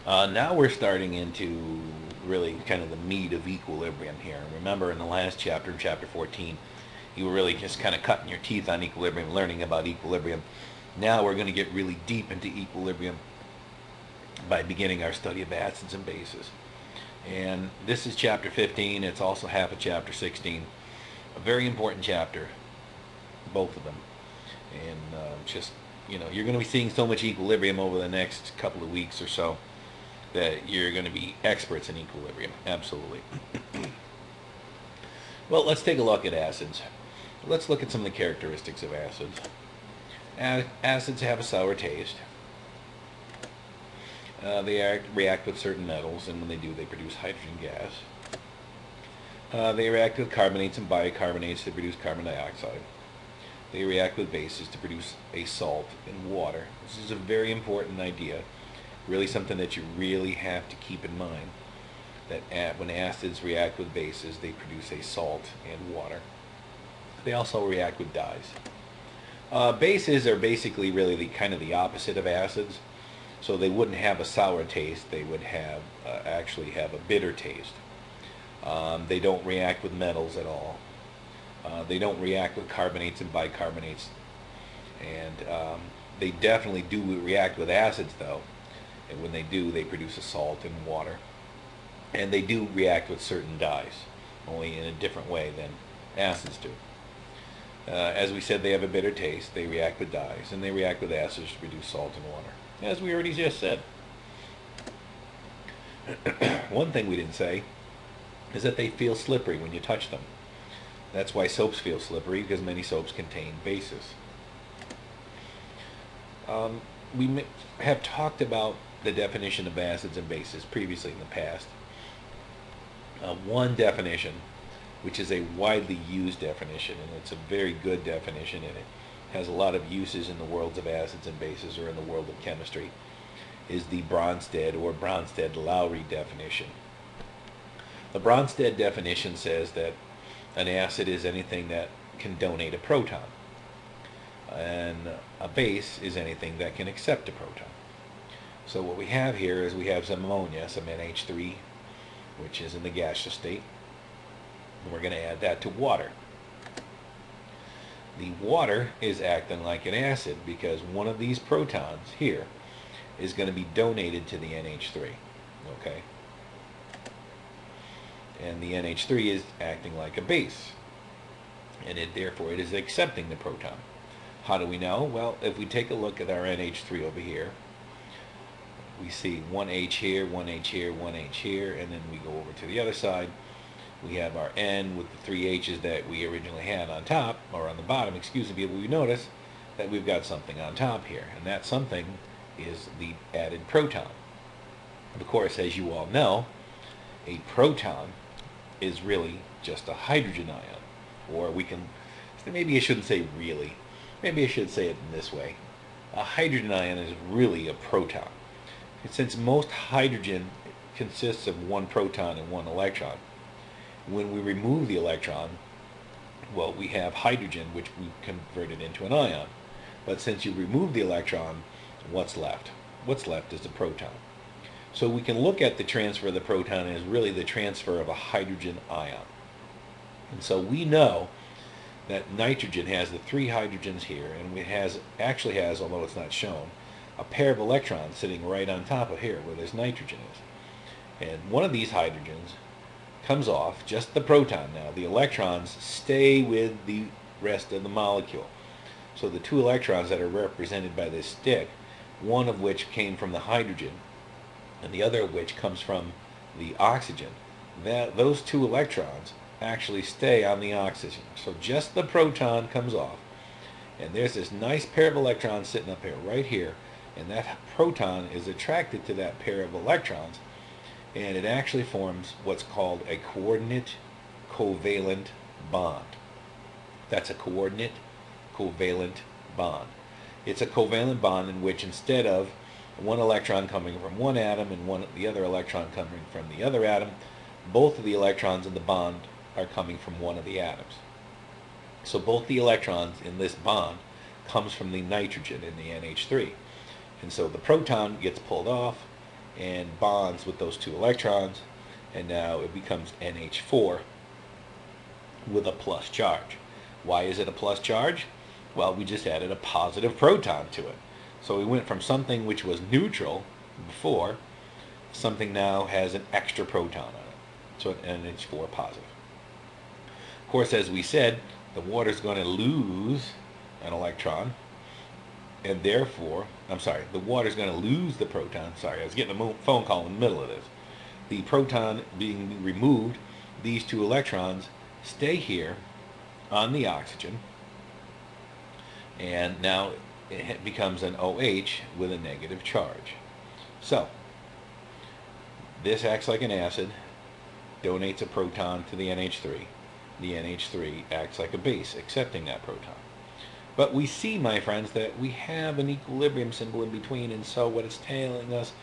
Now we're starting into really kind of the meat of equilibrium here. Remember in the last chapter, chapter 14, you were really just kind of cutting your teeth on equilibrium, learning about equilibrium. Now we're going to get really deep into equilibrium by beginning our study of acids and bases. And this is chapter 15. It's also half of chapter 16. A very important chapter, both of them. And you're going to be seeing so much equilibrium over the next couple of weeks or so that you're going to be experts in equilibrium. Absolutely. Well, let's take a look at acids. Let's look at some of the characteristics of acids. Acids have a sour taste. They react with certain metals, and when they do, they produce hydrogen gas. They react with carbonates and bicarbonates to produce carbon dioxide. They react with bases to produce a salt and water. This is a very important idea, really something that you really have to keep in mind, that when acids react with bases, they produce a salt and water. They also react with dyes. Bases are basically really kind of the opposite of acids. So they wouldn't have a sour taste. They would actually have a bitter taste. They don't react with metals at all. They don't react with carbonates and bicarbonates. And they definitely do react with acids, though. And when they do, they produce a salt and water. And they do react with certain dyes, only in a different way than acids do. As we said, they have a bitter taste. They react with dyes, and they react with acids to produce salt and water, as we already just said. One thing we didn't say is that they feel slippery when you touch them. That's why soaps feel slippery, because many soaps contain bases. We have talked about the definition of acids and bases previously in the past. One definition, which is a widely used definition, and it's a very good definition, and it has a lot of uses in the worlds of acids and bases, or in the world of chemistry, is the Bronsted or Bronsted-Lowry definition. The Bronsted definition says that an acid is anything that can donate a proton, and a base is anything that can accept a proton. So what we have here is we have some ammonia, some NH3, which is in the gaseous state, and we're going to add that to water. The water is acting like an acid because one of these protons here is going to be donated to the NH3, okay? And the NH3 is acting like a base, and therefore it is accepting the proton. How do we know? Well, if we take a look at our NH3 over here, we see one H here, one H here, one H here, and then we go over to the other side. We have our N with the three H's that we originally had on top, or on the bottom, excuse me, but we notice that we've got something on top here, and that something is the added proton. Of course, as you all know, a proton is really just a hydrogen ion, or maybe I shouldn't say really, maybe I should say it in this way. A hydrogen ion is really a proton. And since most hydrogen consists of one proton and one electron, when we remove the electron, well, we have hydrogen, which we converted into an ion. But since you remove the electron, what's left? What's left is a proton. So we can look at the transfer of the proton as really the transfer of a hydrogen ion. And so we know that nitrogen has the three hydrogens here, and it actually has, although it's not shown, a pair of electrons sitting right on top of here where this nitrogen is. And one of these hydrogens comes off, just the proton now. The electrons stay with the rest of the molecule. So the two electrons that are represented by this stick, one of which came from the hydrogen, and the other of which comes from the oxygen, those two electrons actually stay on the oxygen. So just the proton comes off, and there's this nice pair of electrons sitting up here, right here, and that proton is attracted to that pair of electrons, and it actually forms what's called a coordinate covalent bond. That's a coordinate covalent bond. It's a covalent bond in which instead of one electron coming from one atom and the other electron coming from the other atom, both of the electrons in the bond are coming from one of the atoms. So both the electrons in this bond comes from the nitrogen in the NH3. And so the proton gets pulled off, and bonds with those two electrons, and now it becomes NH4 with a plus charge. Why is it a plus charge? Well, we just added a positive proton to it. So we went from something which was neutral before, something now has an extra proton on it. So an NH4 positive. Of course, as we said, the water is going to lose an electron, and therefore, the water is going to lose the proton. Sorry, I was getting a phone call in the middle of this. The proton being removed, these two electrons stay here on the oxygen, and now it becomes an OH with a negative charge. So, this acts like an acid, donates a proton to the NH3. The NH3 acts like a base, accepting that proton. But we see, my friends, that we have an equilibrium symbol in between, and so what it's telling us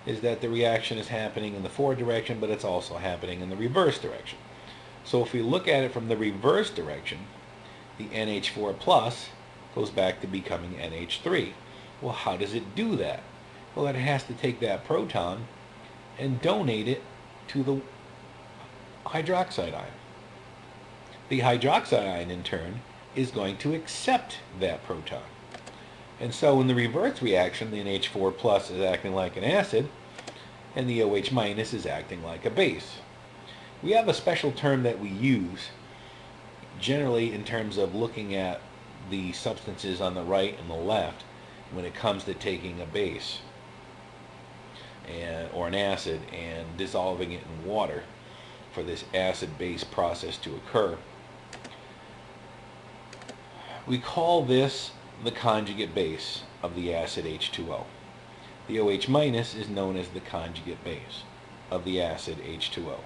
is that the reaction is happening in the forward direction, but it's also happening in the reverse direction. So if we look at it from the reverse direction, the NH4 plus goes back to becoming NH3. Well, how does it do that? Well, it has to take that proton and donate it to the hydroxide ion. The hydroxide ion, in turn, is going to accept that proton. And so in the reverse reaction, the NH4 plus is acting like an acid, and the OH minus is acting like a base. We have a special term that we use generally in terms of looking at the substances on the right and the left when it comes to taking a base or an acid and dissolving it in water for this acid-base process to occur. We call this the conjugate base of the acid H2O. The OH minus is known as the conjugate base of the acid H2O.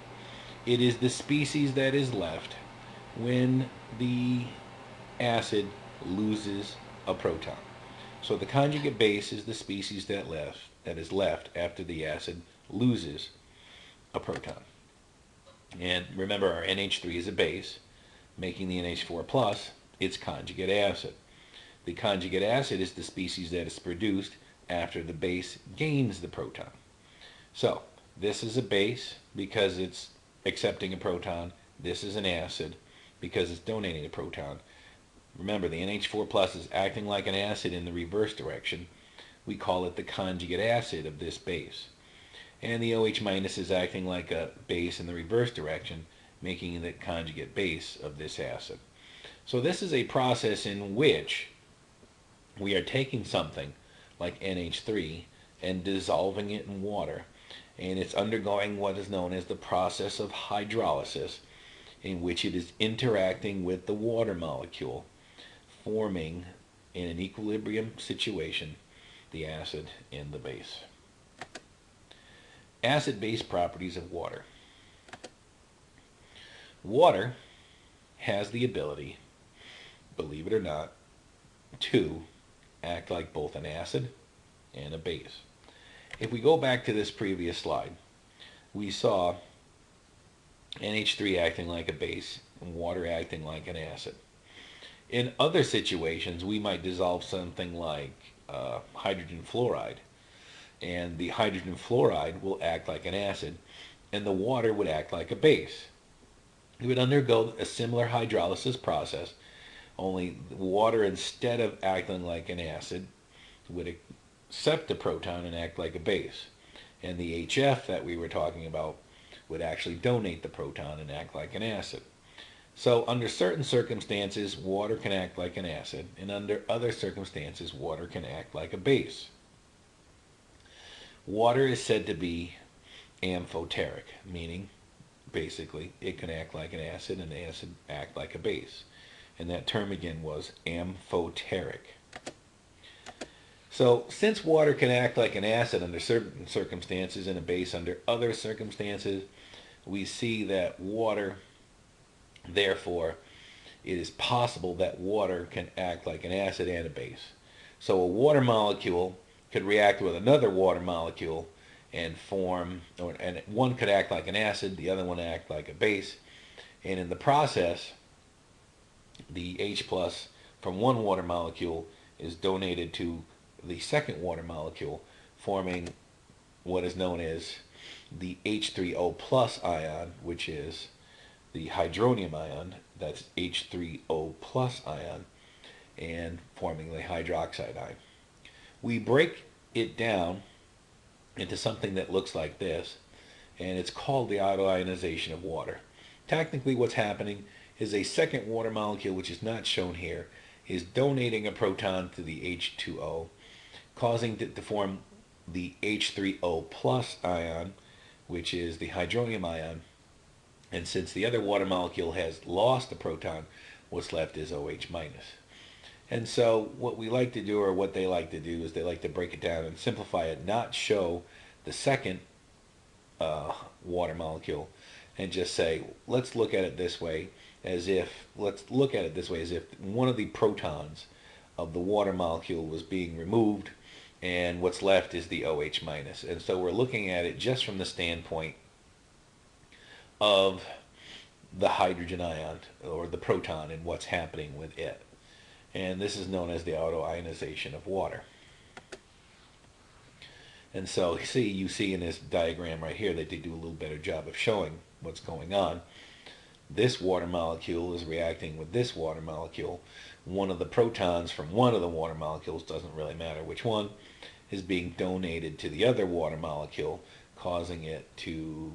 It is the species that is left when the acid loses a proton. So the conjugate base is the species that is left after the acid loses a proton. And remember, our NH3 is a base, making the NH4 plus its conjugate acid. The conjugate acid is the species that is produced after the base gains the proton. So this is a base because it's accepting a proton. This is an acid because it's donating a proton. Remember, the NH4 plus is acting like an acid in the reverse direction. We call it the conjugate acid of this base. And the OH minus is acting like a base in the reverse direction, making the conjugate base of this acid. So this is a process in which we are taking something like NH3 and dissolving it in water, and it's undergoing what is known as the process of hydrolysis, in which it is interacting with the water molecule, forming in an equilibrium situation the acid and the base. Acid-base properties of water. Water has the ability, believe it or not, to act like both an acid and a base. If we go back to this previous slide, we saw NH3 acting like a base and water acting like an acid. In other situations, we might dissolve something like hydrogen fluoride, and the hydrogen fluoride will act like an acid, and the water would act like a base. It would undergo a similar hydrolysis process, only the water, instead of acting like an acid, would accept the proton and act like a base. And the HF that we were talking about would actually donate the proton and act like an acid. So under certain circumstances, water can act like an acid, and under other circumstances, water can act like a base. Water is said to be amphoteric, meaning basically it can act like an acid and the acid act like a base. And that term again was amphoteric. So since water can act like an acid under certain circumstances and a base under other circumstances, we see that water, therefore, it is possible that water can act like an acid and a base. So a water molecule could react with another water molecule and form, and one could act like an acid, the other one act like a base, and in the process, the H plus from one water molecule is donated to the second water molecule, forming what is known as the H3O plus ion, which is the hydronium ion, that's H3O plus ion, and forming the hydroxide ion. We break it down into something that looks like this, and it's called the auto-ionization of water. Technically what's happening is a second water molecule, which is not shown here, is donating a proton to the H2O, causing it to form the H3O plus ion, which is the hydronium ion. And since the other water molecule has lost a proton, what's left is OH minus. And so what we like to do, or what they like to do, is they like to break it down and simplify it, not show the second water molecule, and just say, let's look at it this way, as if one of the protons of the water molecule was being removed, and what's left is the OH minus. And so we're looking at it just from the standpoint of the hydrogen ion, or the proton, and what's happening with it. And this is known as the auto-ionization of water. And so you see in this diagram right here that they do a little better job of showing what's going on. This water molecule is reacting with this water molecule. One of the protons from one of the water molecules, doesn't really matter which one, is being donated to the other water molecule, causing it to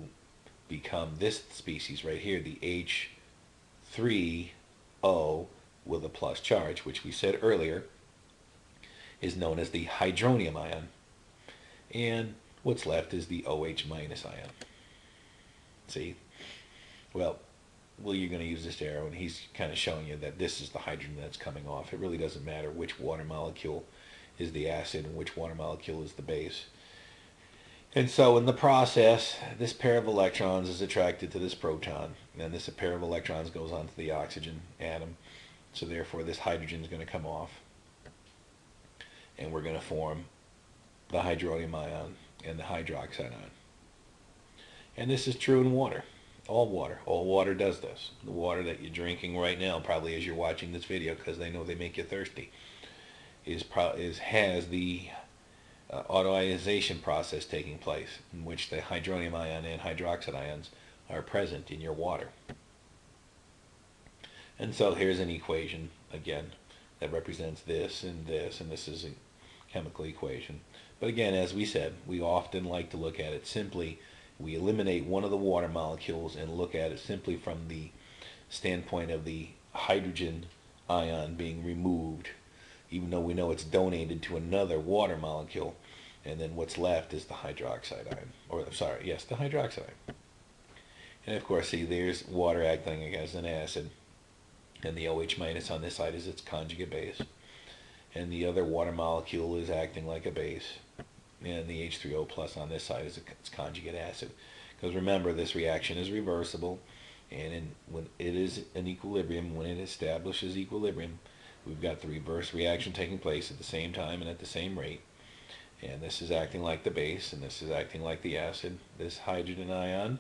become this species right here, the H3O with a plus charge, which we said earlier is known as the hydronium ion. And what's left is the OH minus ion. See? Well, you're going to use this arrow, and he's kind of showing you that this is the hydrogen that's coming off. It really doesn't matter which water molecule is the acid and which water molecule is the base. And so in the process, this pair of electrons is attracted to this proton, and this pair of electrons goes onto the oxygen atom. So therefore this hydrogen is going to come off, and we're going to form the hydronium ion and the hydroxide ion. And this is true in water. All water does this. The water that you're drinking right now, probably as you're watching this video, because they know they make you thirsty, has the auto-ionization process taking place, in which the hydronium ion and hydroxide ions are present in your water. And so here's an equation again that represents this, and this is a chemical equation. But again, as we said, we often like to look at it simply. We eliminate one of the water molecules and look at it simply from the standpoint of the hydrogen ion being removed, even though we know it's donated to another water molecule. And then what's left is the hydroxide ion, the hydroxide ion. And of course, see, there's water acting as an acid, and the OH minus on this side is its conjugate base, and the other water molecule is acting like a base, and the H3O plus on this side is its conjugate acid. Because remember, this reaction is reversible, and when it is in equilibrium, when it establishes equilibrium, we've got the reverse reaction taking place at the same time and at the same rate. And this is acting like the base, and this is acting like the acid. This hydrogen ion,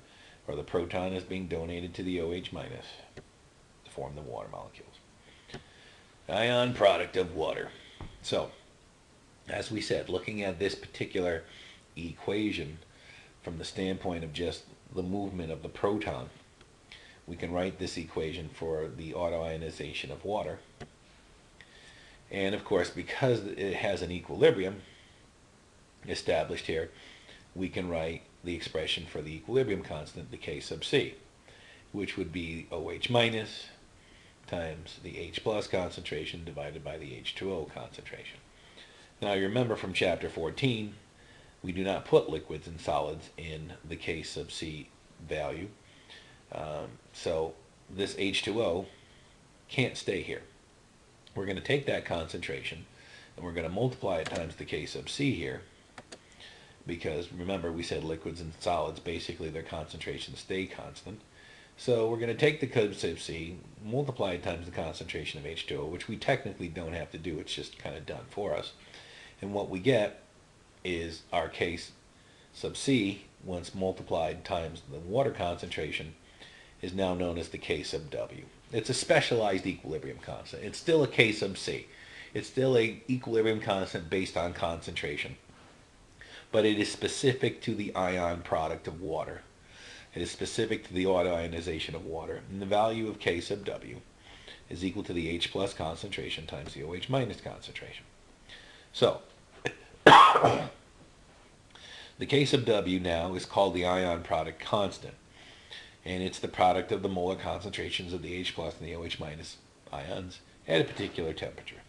or the proton, is being donated to the OH minus to form the water molecules. Ion product of water. So, as we said, looking at this particular equation from the standpoint of just the movement of the proton, we can write this equation for the auto-ionization of water. And of course, because it has an equilibrium established here, we can write the expression for the equilibrium constant, the K sub C, which would be OH minus times the H plus concentration divided by the H2O concentration. Now you remember from chapter 14, we do not put liquids and solids in the K sub C value. So this H2O can't stay here. We're going to take that concentration and we're going to multiply it times the K sub C here, because remember we said liquids and solids, basically their concentrations stay constant. So we're going to take the K sub C, multiply it times the concentration of H2O, which we technically don't have to do, it's just kind of done for us. And what we get is our K sub C, once multiplied times the water concentration, is now known as the K sub W. It's a specialized equilibrium constant. It's still a K sub C. It's still a equilibrium constant based on concentration. but it is specific to the ion product of water. It is specific to the auto-ionization of water. And the value of K sub W is equal to the H plus concentration times the OH minus concentration. So, the K sub W now is called the ion product constant. And it's the product of the molar concentrations of the H plus and the OH minus ions at a particular temperature.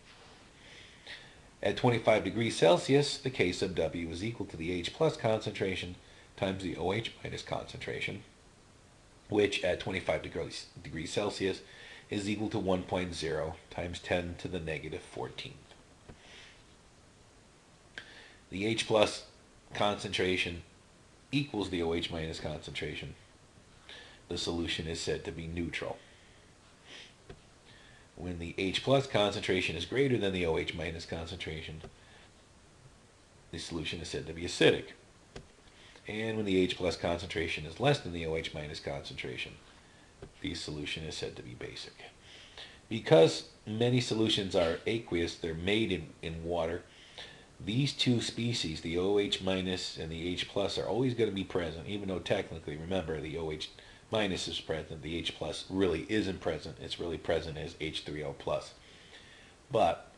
At 25 degrees Celsius, the K sub W is equal to the H plus concentration times the OH minus concentration, which at 25 degrees Celsius is equal to 1.0 times 10 to the negative 14th. The H plus concentration equals the OH minus concentration. The solution is said to be neutral. When the H plus concentration is greater than the OH minus concentration, the solution is said to be acidic. And when the H plus concentration is less than the OH minus concentration, the solution is said to be basic. Because many solutions are aqueous, they're made in water, these two species, the OH minus and the H plus, are always going to be present, even though technically, remember, the OH minus is present, the H plus really isn't present. It's really present as H3O plus. But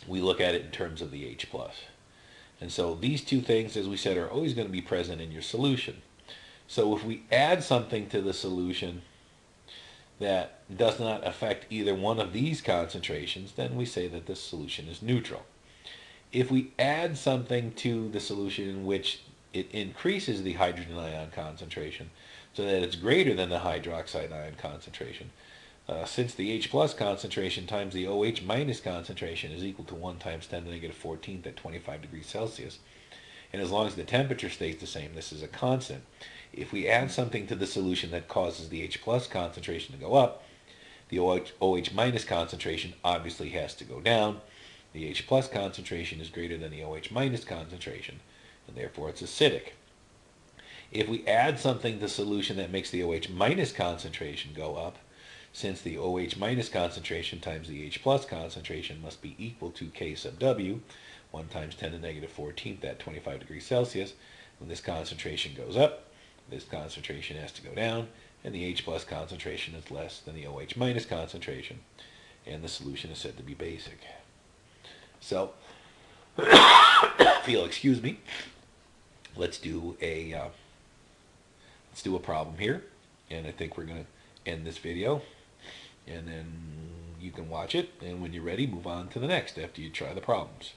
we look at it in terms of the H plus. And so these two things, as we said, are always going to be present in your solution. So if we add something to the solution that does not affect either one of these concentrations, then we say that the solution is neutral. If we add something to the solution in which it increases the hydrogen ion concentration so that it's greater than the hydroxide ion concentration, since the H plus concentration times the OH minus concentration is equal to 1 times 10 to the negative 14th at 25 degrees Celsius, and as long as the temperature stays the same, this is a constant. If we add something to the solution that causes the H plus concentration to go up, the OH minus concentration obviously has to go down. The H plus concentration is greater than the OH minus concentration, and therefore it's acidic. If we add something to the solution that makes the OH minus concentration go up, since the OH minus concentration times the H plus concentration must be equal to K sub W, 1 times 10 to the negative 14th at 25 degrees Celsius, when this concentration goes up, this concentration has to go down, and the H plus concentration is less than the OH minus concentration, and the solution is said to be basic. So, if you'll excuse me, let's do a problem here, and I think we're going to end this video, and then you can watch it, and when you're ready, move on to the next after you try the problems.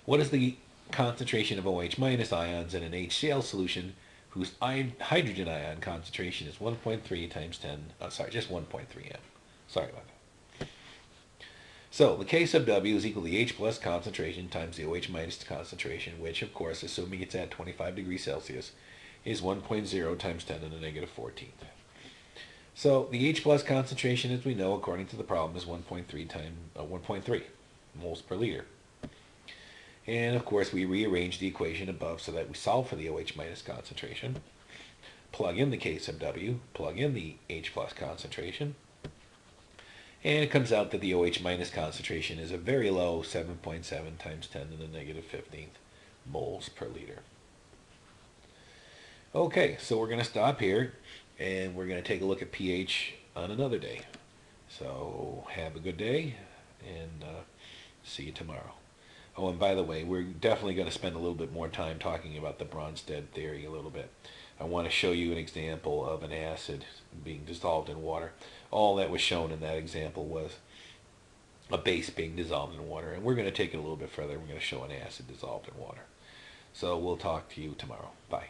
What is the concentration of OH minus ions in an HCl solution whose hydrogen ion concentration is 1.3 times 10, just 1.3 m. Sorry about that. So the K sub W is equal to the H plus concentration times the OH minus concentration, which, of course, assuming it's at 25 degrees Celsius, is 1.0 times 10 to the negative 14th. So the H plus concentration, as we know, according to the problem, is 1.3 moles per liter. And, of course, we rearrange the equation above so that we solve for the OH minus concentration, plug in the K sub W, plug in the H plus concentration, and it comes out that the OH minus concentration is a very low 7.7 times 10 to the negative 15th moles per liter. Okay, so we're going to stop here, and we're going to take a look at pH on another day. So have a good day, and see you tomorrow. Oh, and by the way, we're definitely going to spend a little bit more time talking about the Bronsted theory a little bit. I want to show you an example of an acid being dissolved in water. All that was shown in that example was a base being dissolved in water, and we're going to take it a little bit further. We're going to show an acid dissolved in water. So we'll talk to you tomorrow. Bye.